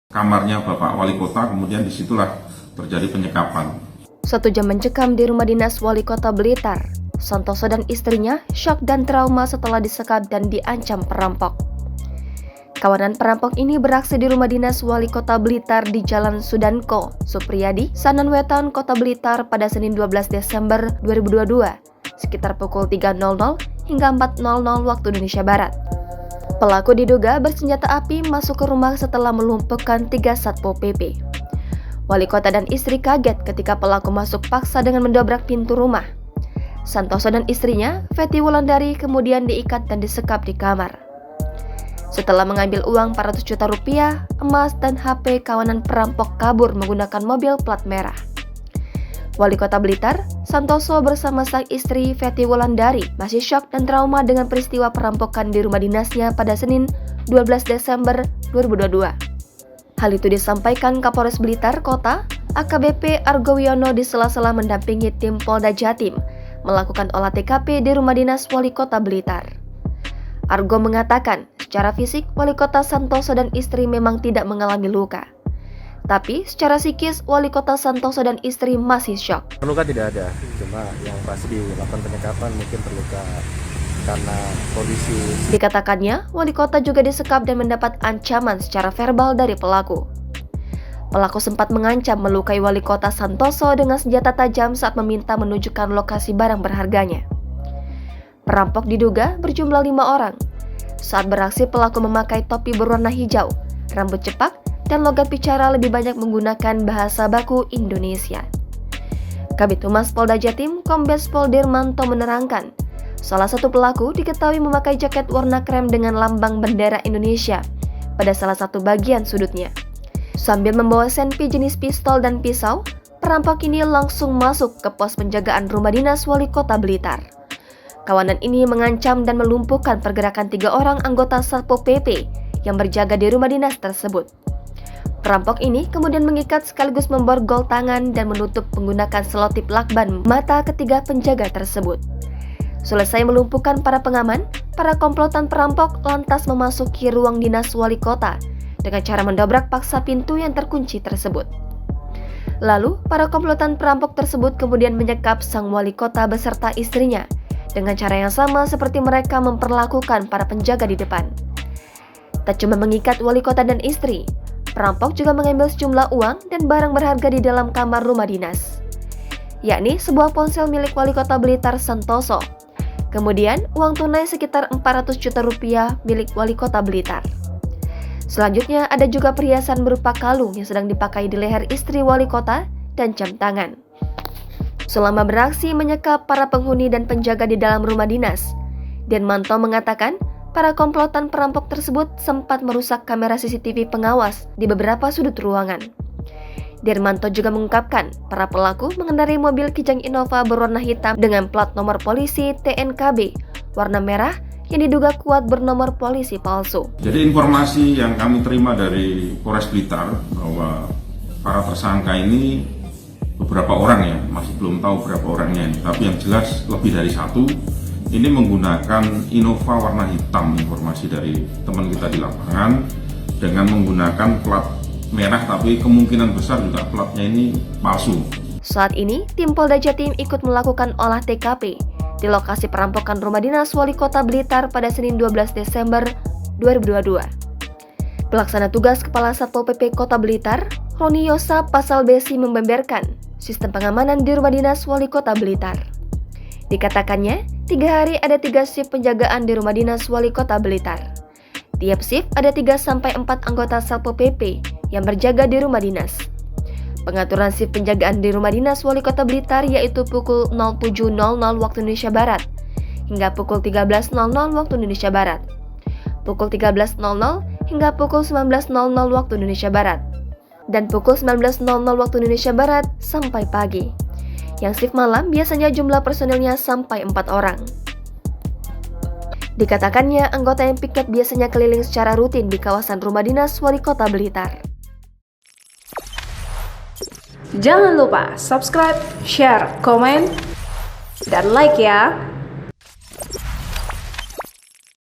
kamarnya Bapak Wali Kota, kemudian disitulah terjadi penyekapan. 1 jam mencekam di rumah dinas Wali Kota Blitar, Santoso dan istrinya syok dan trauma setelah disekap dan diancam perampok. Kawanan perampok ini beraksi di rumah dinas Wali Kota Blitar di Jalan Sudanko, Supriyadi, Sanan Wetan, Kota Blitar pada Senin 12 Desember 2022, sekitar pukul 3.00 hingga 4.00 waktu Indonesia Barat. Pelaku diduga bersenjata api masuk ke rumah setelah melumpuhkan 3 Satpol PP. Wali kota dan istri kaget ketika pelaku masuk paksa dengan mendobrak pintu rumah. Santoso dan istrinya, Fetty Wulandari, kemudian diikat dan disekap di kamar. Setelah mengambil uang 400 juta rupiah, emas, dan HP, kawanan perampok kabur menggunakan mobil plat merah. Wali Kota Blitar, Santoso bersama sang istri Fetty Wulandari masih syok dan trauma dengan peristiwa perampokan di rumah dinasnya pada Senin 12 Desember 2022. Hal itu disampaikan Kapolres Blitar Kota, AKBP Argo Wiono di sela-sela mendampingi tim Polda Jatim melakukan olah TKP di rumah dinas Wali Kota Blitar. Argo mengatakan, secara fisik Wali Kota Santoso dan istri memang tidak mengalami luka. Tapi secara psikis, Wali Kota Santoso dan istri masih syok. Luka tidak ada, cuma yang pasti dilakukan penyekapan mungkin terluka karena kondisi. Dikatakannya, Wali Kota juga disekap dan mendapat ancaman secara verbal dari pelaku. Pelaku sempat mengancam melukai Wali Kota Santoso dengan senjata tajam saat meminta menunjukkan lokasi barang berharganya. Perampok diduga berjumlah 5 orang. Saat beraksi, pelaku memakai topi berwarna hijau, rambut cepak, dan logat bicara lebih banyak menggunakan bahasa baku Indonesia. Kabid Humas Polda Jatim, Kombes Pol Dirmanto menerangkan, salah satu pelaku diketahui memakai jaket warna krem dengan lambang bendera Indonesia pada salah satu bagian sudutnya. Sambil membawa senpi jenis pistol dan pisau, perampok ini langsung masuk ke pos penjagaan rumah dinas Wali Kota Blitar. Kawanan ini mengancam dan melumpuhkan pergerakan 3 orang anggota Satpol PP yang berjaga di rumah dinas tersebut. Perampok ini kemudian mengikat sekaligus memborgol tangan dan menutup menggunakan selotip lakban mata ketiga penjaga tersebut. Selesai melumpuhkan para pengaman, para komplotan perampok lantas memasuki ruang dinas Wali Kota dengan cara mendobrak paksa pintu yang terkunci tersebut. Lalu, para komplotan perampok tersebut kemudian menyekap sang Wali Kota beserta istrinya dengan cara yang sama seperti mereka memperlakukan para penjaga di depan. Tak cuma mengikat Wali Kota dan istri, perampok juga mengambil sejumlah uang dan barang berharga di dalam kamar rumah dinas, yakni sebuah ponsel milik Wali Kota Blitar Santoso. Kemudian uang tunai sekitar 400 juta rupiah milik Wali Kota Blitar. Selanjutnya ada juga perhiasan berupa kalung yang sedang dipakai di leher istri Wali Kota dan jam tangan. Selama beraksi menyekap para penghuni dan penjaga di dalam rumah dinas, Dirmanto mengatakan para komplotan perampok tersebut sempat merusak kamera CCTV pengawas di beberapa sudut ruangan. Dirmanto juga mengungkapkan para pelaku mengendarai mobil Kijang Innova berwarna hitam dengan plat nomor polisi TNKB warna merah yang diduga kuat bernomor polisi palsu. Jadi informasi yang kami terima dari Polres Blitar bahwa para tersangka ini beberapa orang ya, masih belum tahu berapa orangnya ini, tapi yang jelas lebih dari 1. Ini menggunakan Innova warna hitam, informasi dari teman kita di lapangan, dengan menggunakan plat merah, tapi kemungkinan besar juga platnya ini palsu. Saat ini, tim Polda Jatim ikut melakukan olah TKP di lokasi perampokan rumah dinas Wali Kota Blitar pada Senin 12 Desember 2022. Pelaksana tugas Kepala Satpol PP Kota Blitar, Roni Yosa Pasal Besi membeberkan sistem pengamanan di rumah dinas Wali Kota Blitar. Dikatakannya, 3 hari ada 3 shift penjagaan di rumah dinas Wali Kota Blitar. Tiap shift ada 3-4 anggota Satpol PP yang berjaga di rumah dinas. Pengaturan shift penjagaan di rumah dinas Wali Kota Blitar yaitu pukul 07.00 waktu Indonesia Barat hingga pukul 13.00 waktu Indonesia Barat, pukul 13.00 hingga pukul 19.00 waktu Indonesia Barat, dan pukul 19.00 waktu Indonesia Barat sampai pagi. Yang shift malam biasanya jumlah personilnya sampai 4 orang. Dikatakannya anggota yang piket biasanya keliling secara rutin di kawasan rumah dinas Wali Kota Blitar. Jangan lupa subscribe, share, komen, dan like ya!